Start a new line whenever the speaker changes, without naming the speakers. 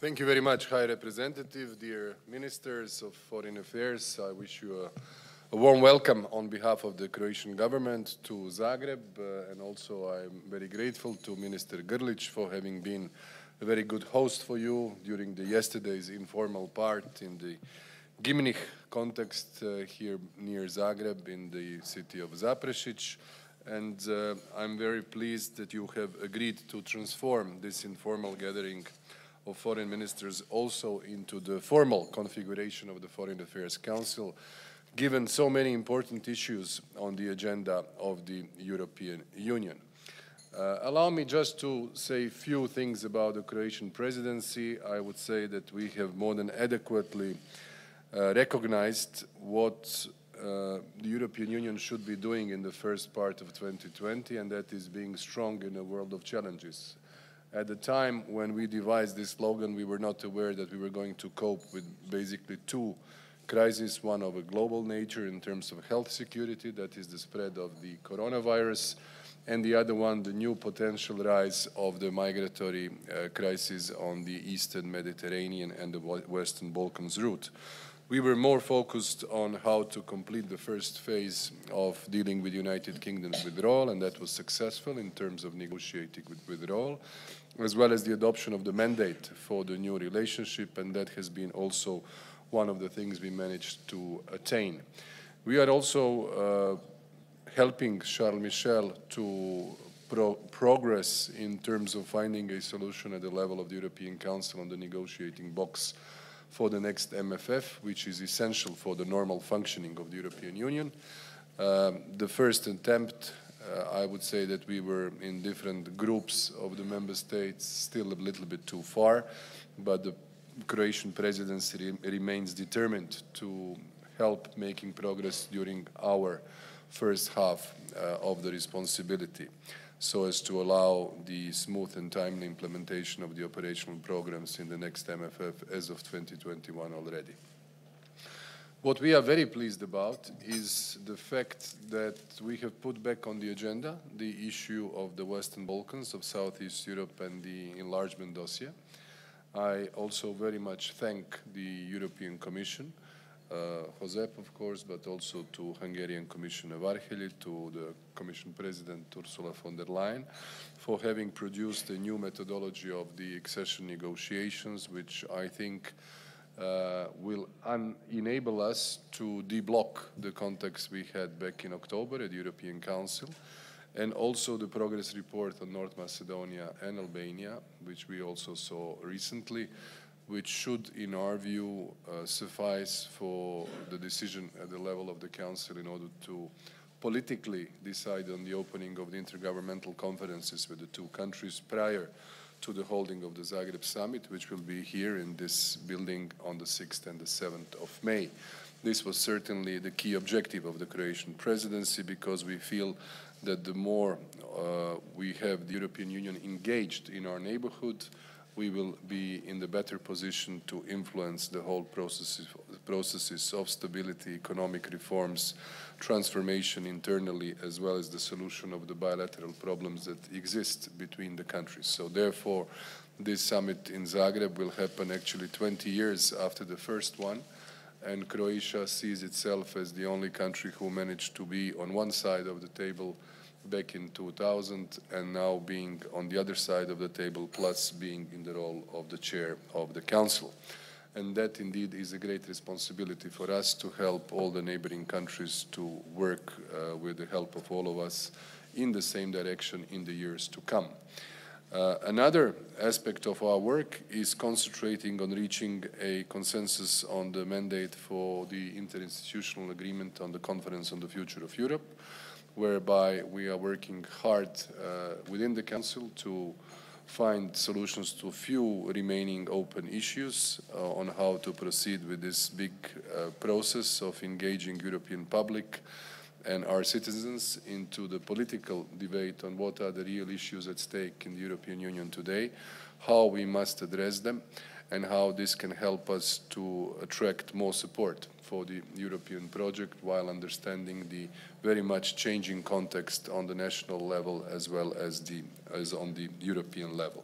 Thank you very much, High Representative, dear Ministers of Foreign Affairs. I wish you a warm welcome on behalf of the Croatian government to Zagreb, and also I'm very grateful to Minister Grlić for having been a very good host for you during yesterday's informal part in the Gimnih context here near Zagreb in the city of Zaprešić. And I'm very pleased that you have agreed to transform this informal gathering of foreign ministers also into the formal configuration of the Foreign Affairs Council, given so many important issues on the agenda of the European Union. Allow me just to say a few things about the Croatian presidency. I would say that we have more than adequately recognized what the European Union should be doing in the first part of 2020, and that is being strong in a world of challenges. At the time when we devised this slogan, we were not aware that we were going to cope with basically two crises, one of a global nature in terms of health security, that is the spread of the coronavirus, and the other one, the new potential rise of the migratory crisis on the Eastern Mediterranean and the Western Balkans route. We were more focused on how to complete the first phase of dealing with United Kingdom's withdrawal, and that was successful in terms of negotiating with withdrawal, as well as the adoption of the mandate for the new relationship, and that has been also one of the things we managed to attain. We are also helping Charles Michel to progress in terms of finding a solution at the level of the European Council on the negotiating box for the next MFF, which is essential for the normal functioning of the European Union. The first attempt, I would say that we were in different groups of the member states, still a little bit too far, but the Croatian presidency remains determined to help making progress during our first half of the responsibility, so as to allow the smooth and timely implementation of the operational programs in the next MFF as of 2021 already. What we are very pleased about is the fact that we have put back on the agenda the issue of the Western Balkans, of Southeast Europe, and the enlargement dossier. I also very much thank the European Commission, Josep, of course, but also to Hungarian Commissioner Várhelyi, to the Commission President Ursula von der Leyen, for having produced a new methodology of the accession negotiations, which I think will enable us to deblock the context we had back in October at the European Council, and also the progress report on North Macedonia and Albania, which we also saw recently, which should, in our view, suffice for the decision at the level of the Council in order to politically decide on the opening of the intergovernmental conferences with the two countries prior to the holding of the Zagreb summit, which will be here in this building on the 6th and the 7th of May. This was certainly the key objective of the Croatian presidency, because we feel that the more we have the European Union engaged in our neighborhood, we will be in the better position to influence the whole processes of stability, economic reforms, transformation internally, as well as the solution of the bilateral problems that exist between the countries. So therefore, this summit in Zagreb will happen actually 20 years after the first one, and Croatia sees itself as the only country who managed to be on one side of the table back in 2000, and now being on the other side of the table, plus being in the role of the chair of the Council. And that indeed is a great responsibility for us, to help all the neighboring countries to work with the help of all of us in the same direction in the years to come. Another aspect of our work is concentrating on reaching a consensus on the mandate for the interinstitutional agreement on the Conference on the Future of Europe, whereby we are working hard within the Council to find solutions to a few remaining open issues on how to proceed with this big process of engaging European public and our citizens into the political debate on what are the real issues at stake in the European Union today, how we must address them, and how this can help us to attract more support for the European project, while understanding the very much changing context on the national level as well as on the European level.